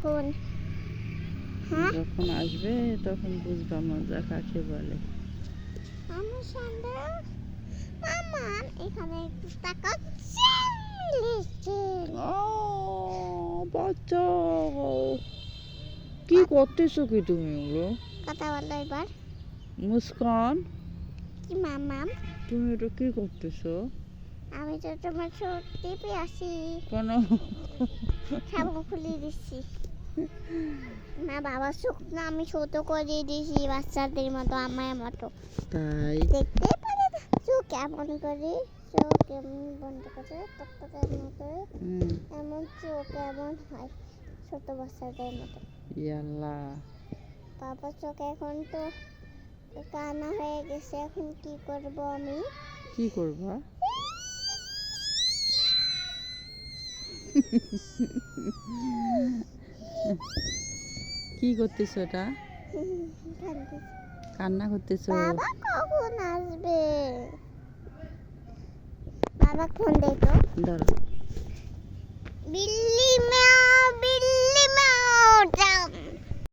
যখন হ্যাঁ যখন আসবে তখন বুঝবা মজা কাকে বলে। আমার সামনে মামা এখানে একটু টাকা ও বাচ্চা, কি করতেছো কি তুমি ওগুলো? কথা বলো এবার। মুস্কান, কি মামাম? তুমি এটা কি করতেছো? আমি তো তোমার চোখ টিপে আসি, কেন? সাবান খুলিয়ে দিচ্ছি না বাবা, চোখ না আমি ছোট করে দিয়েছি বাচ্চাদের মতো, আমার মতো। তাই দেখতে পারে না চোখ কেমন করে, চোখ এমন বন্ধ করে টকটকের মতো, এমন চোখ এমন হয় ছোট বাচ্চাদের মতো। ইয়াল্লা, বাবার চোখ এখন তো কানা হয়ে গেছে, এখন কি করব আমি? কি করবা? কি করতেছো এটা? কাঁদতেছে। কান্না করতেছো? বাবা কখন আসবে? বাবা ফোন দে তো। দাঁড়াও।